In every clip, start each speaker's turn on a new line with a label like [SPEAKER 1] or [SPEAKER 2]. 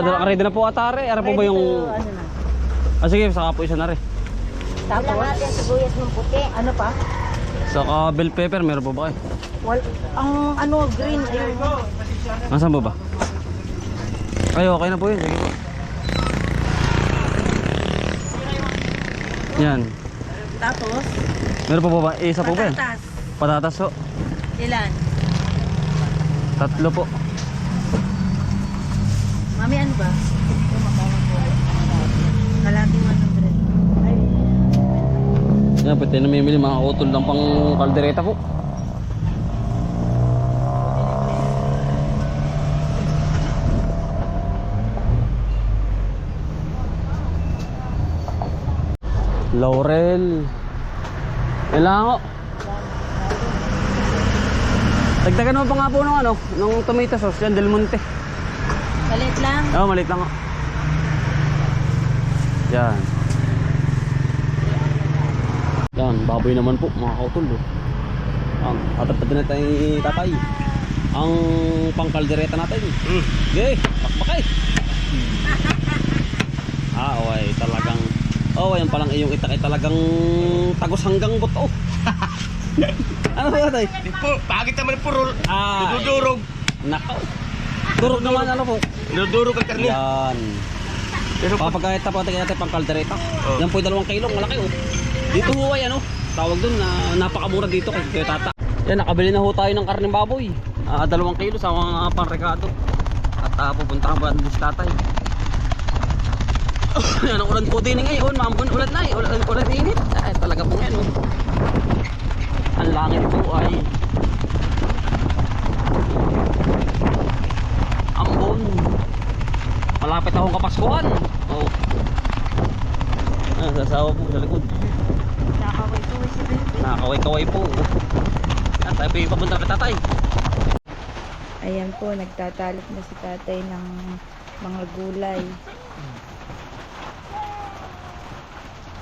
[SPEAKER 1] Ready na po atare. Ara po ba yung...
[SPEAKER 2] Ano na?
[SPEAKER 1] Ah sige, saka po isa na rin.
[SPEAKER 2] Tapos natin sibuyas ng puti. Ano pa?
[SPEAKER 1] Saka bell pepper, meron po ba kayo?
[SPEAKER 2] Ang ano, green. Ayun.
[SPEAKER 1] Nasaan po ba? Ay, okay na po yun. Sige po. Yan.
[SPEAKER 2] Tapos,
[SPEAKER 1] Meron po ba? Isa po ba yan?
[SPEAKER 2] patatas.
[SPEAKER 1] Patatas po.
[SPEAKER 2] Ilan?
[SPEAKER 1] 3 po.
[SPEAKER 2] Mami, ano ba? Kalating 100. Ay.
[SPEAKER 1] Yan, pwede namimili mga utol lang pang kaldereta po. Laurel. Kailangan ko. Dagdagan mo pa nga po ng ano, ng tomato sauce yan, Del Monte.
[SPEAKER 2] Palit lang.
[SPEAKER 1] Oo, maliit lang ko. Yan. Yan, baboy naman po, mga kautol. Ang tatapad na tayo tatay. Ang pangkaldereta natin. Okay, pakbakay. Okay, talagang... Oh, yan palang iyong itak ay talagang tagos hanggang buto. Ano ba yun, tay?
[SPEAKER 3] Pagit naman po roll.
[SPEAKER 1] Ah,
[SPEAKER 3] Dudurog.
[SPEAKER 1] nakaw. Durog naman ano po.
[SPEAKER 3] Dudurog ang karne.
[SPEAKER 1] Yan.
[SPEAKER 3] Pero
[SPEAKER 1] Papagkahit tapos natin pang kaldereta.
[SPEAKER 3] Oh.
[SPEAKER 1] Yan po 2 kilong, malaki oh. Dito ho ay ano, tawag doon na napakamura dito kay tata. Yan, nakabili na ho tayo ng karneng baboy. 2 kilo sa mga pangrekado. At pupuntahan po natin si tatay. Yan ang ulan po din ngayon, maambon ulan na eh. Ulan init. Ay, talaga po yan oh. Ang langit po ay ambon. Malapit akong kapaskuhan. Oh. Sasawa po sa likod.
[SPEAKER 2] Nakakaway-kaway si Bebe.
[SPEAKER 1] Nakakaway-kaway po. Yan, tayo po yung papunta kay tatay.
[SPEAKER 2] Ayan po, nagtatalik na si tatay ng mga gulay.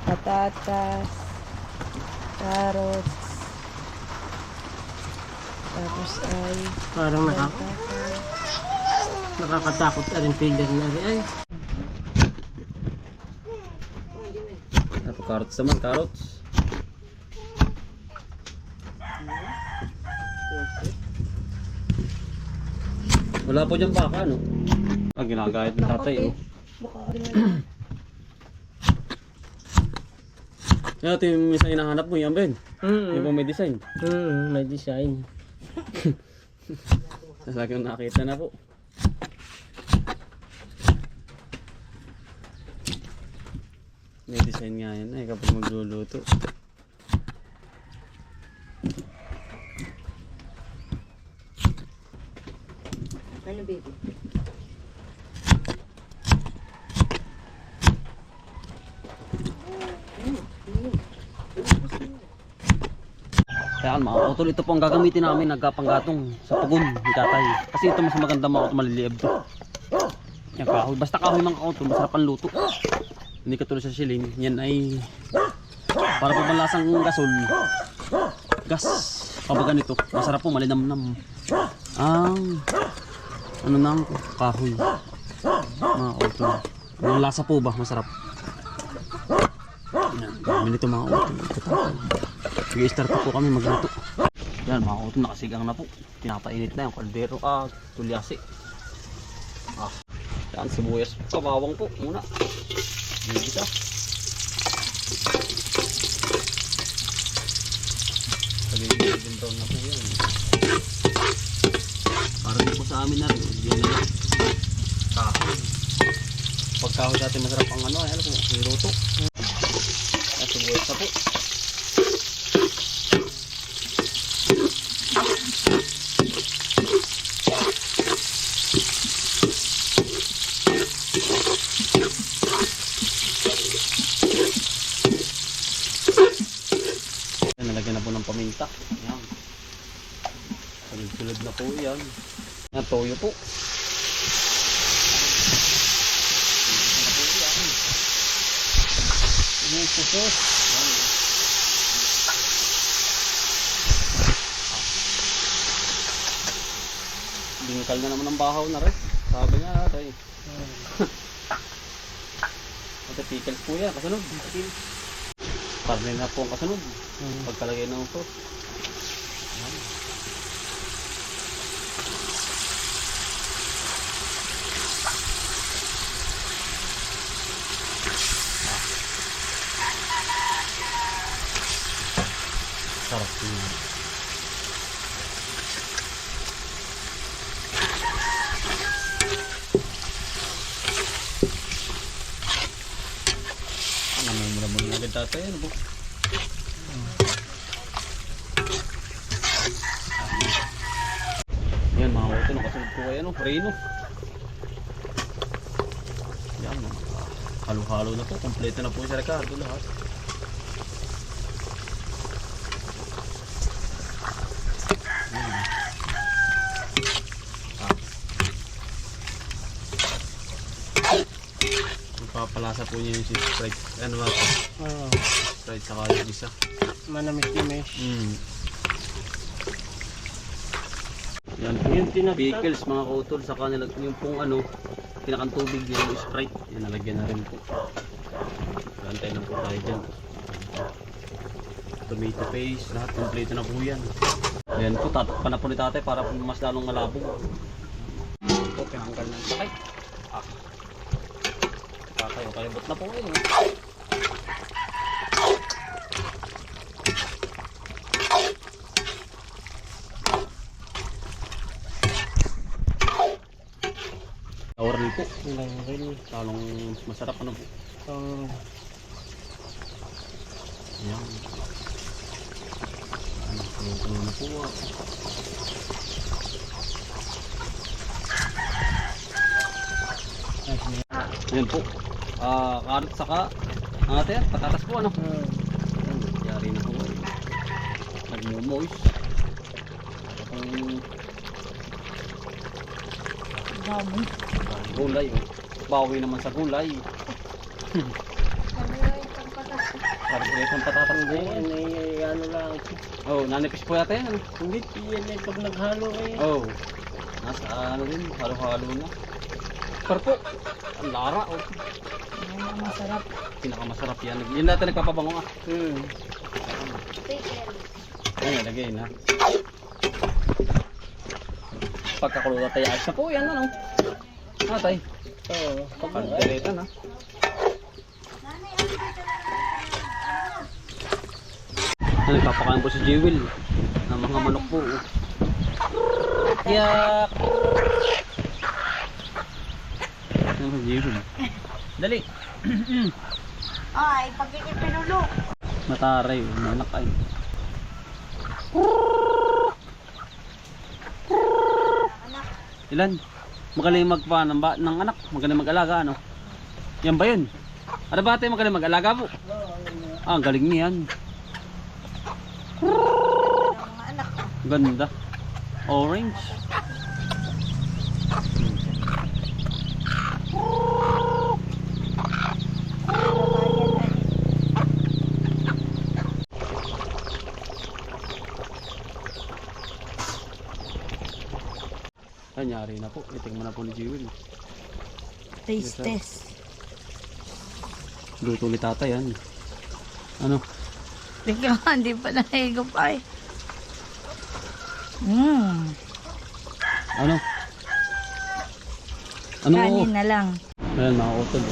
[SPEAKER 2] Patatas, carrots, tapos ay
[SPEAKER 3] parang nakakatakot ka rin figure na rin. Ay.
[SPEAKER 1] Carrots naman, carrots. Wala po dyan baka, no? Ginagayat ng tatay, oh. Yan, ito yung isang hinahanap mo, yan Ben. Yung pang may design.
[SPEAKER 3] May design.
[SPEAKER 1] Sa akin nakita na po. May design nga yan eh kapag magluluto.
[SPEAKER 2] ano baby?
[SPEAKER 1] Kaya mga utol, ito po ang gagamitin namin nagkapanggatong sa pugon ni tatay. Kasi ito mas maganda mga utol, maliliab to. Yan kahoy. Basta kahoy mga utol, masarap ang luto. Hindi katulad sa siling. Yan ay para po malasang gasol. Gas. Pag ganito, masarap po, malinamnam. Ang ano nang kahoy. Mga utol. Yung lasa po ba, masarap. Yan, gamit ito mga utol. Sige-start po kami magluto. Yan mga utol, nakasigang na po. Pinapainit na yung kaldero. Tulyasi. Yan, sibuyas. Kabawang po muna. Isa. Saging brown na po yan. Para din po sa amin na rin. Yan na kahoy. Pag kahoy sa atin masarap ang ano. Ayan po, niluto. Yan, sibuyas na po. Nalagyan na po ng paminta. Ayan. Sulod na po yan. Ayan, toyo po. Ayan po po. Bingkal na naman ang bahaw na rin. Sabi nga rin. Ito pickles po yan, kasunod. Parang na po ang kasunod. Pagkalagay ng sauce. Sarap yun. Namumula-mula na agad tatay. Ano po? Yan mga auto. Nakasunod po kayo. Reno. Yan. Halo-halo na po. Kompleto na po si Ricardo lahat. Papalasa po niya yung si Sprite. Ano ba ito?
[SPEAKER 3] Oo.
[SPEAKER 1] Sprite saka yung isa.
[SPEAKER 3] Manamis-namis.
[SPEAKER 1] Yan po.
[SPEAKER 3] Yung tinapos.
[SPEAKER 1] Pickles mga kautol. Saka nila yung pong ano, pinakang tubig yung Sprite. Yan nalagyan na rin po. Gantay na po tayo dyan. Tomato paste. Lahat kompleto na po yan. Yan po. Tatakpan na po ni tatay para po mas lalong malabog. Ito pinanggal ng sakay. Kakayo, kalibot na po yun. Oral po. Talong mas masarap ano po. Yan. Ano na po ako. Yan po. Karot saka ate, patatas po ano. Yari na po. Nagmumoys.
[SPEAKER 2] Dami.
[SPEAKER 1] Gulay. Bawi naman sa gulay. Karot ang patatas po.
[SPEAKER 3] Ano lang.
[SPEAKER 1] Oh, nanipis po yata yan. Ano?
[SPEAKER 3] Hindi, yan eh, pag naghalo eh.
[SPEAKER 1] Oh. Nasa ano din, halo-halo na. Pero po, ang lara oh.
[SPEAKER 2] Yan ang masarap.
[SPEAKER 1] Pinakamasarap yan. Yun natin nagpapabango ah. Ayun, lagay na. Pagkakulula tayo, ayos na po yan ano. Atay.
[SPEAKER 3] Oo.
[SPEAKER 1] Pagkaldereta na. Nagpapakain po si Jewel ng mga manok po. Yak! Ano si Jewel? Dali!
[SPEAKER 2] Ay, pagkikipinulok.
[SPEAKER 1] Mataray, manak ay. Ilan? Magaling ng anak, magaling mag-alaga ano? Yan ba yun? Ano ba tayo magaling mag-alaga po? Ah, ang galing niyan.
[SPEAKER 2] Mga anak.
[SPEAKER 1] Ganda. Orange. Kanyari na po. Itingnan na po ni Jewel.
[SPEAKER 2] Taste test.
[SPEAKER 1] Luto ni tatay yan. Ano?
[SPEAKER 2] Tingnan nga, hindi pa nahigop ay.
[SPEAKER 1] Ano? Ano mo?
[SPEAKER 2] Kanin na lang.
[SPEAKER 1] Ayan mga utol.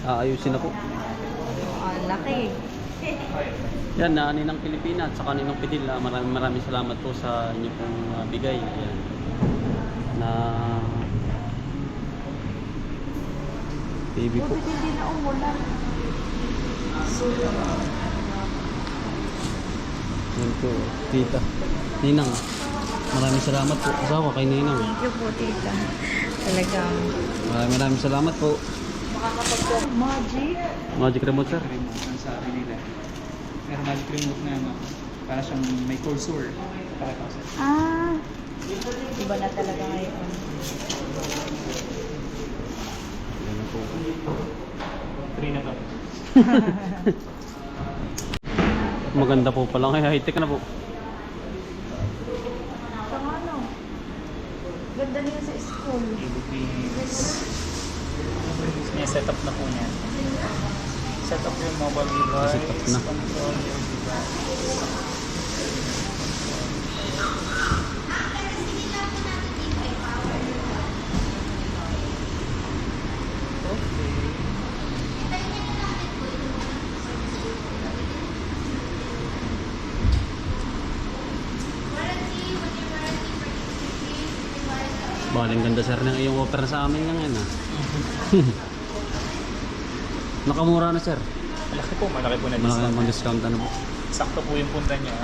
[SPEAKER 1] Aayusin na po.
[SPEAKER 2] Ang laki.
[SPEAKER 1] Yan, na Ninang Pilipina at sa kaninang Pidil. Maraming salamat po sa inyo pong bigay. Ayan. Na baby po.
[SPEAKER 2] Hindi na umulan.
[SPEAKER 1] Yan po, tita. Ninang, maraming salamat po. Asawa kay Ninang.
[SPEAKER 2] Thank you po, tita. Talagang
[SPEAKER 1] Maraming salamat po.
[SPEAKER 2] makakapag magic.
[SPEAKER 1] Magic remote sir.
[SPEAKER 4] remote ang sa akin nila. Meron magic remote na ano, para siyang may cursor. Pakita ko sa
[SPEAKER 2] Iba na talaga ngayon.
[SPEAKER 1] Yan na po.
[SPEAKER 4] 3 na to.
[SPEAKER 1] Maganda po pala. High-tech na po.
[SPEAKER 2] Pang ano? Ganda dalhin sa school.
[SPEAKER 4] Philippines. May setup na po niya. Set up yung mobile device.
[SPEAKER 1] Set up na.
[SPEAKER 4] Control yung device.
[SPEAKER 1] Baling ganda sir ng iyong offer sa amin ngayon ah. Nakamura na sir.
[SPEAKER 4] Malaki po na
[SPEAKER 1] Malaki
[SPEAKER 4] discount.
[SPEAKER 1] ang discount ano po.
[SPEAKER 4] Sakto po yung punta niya.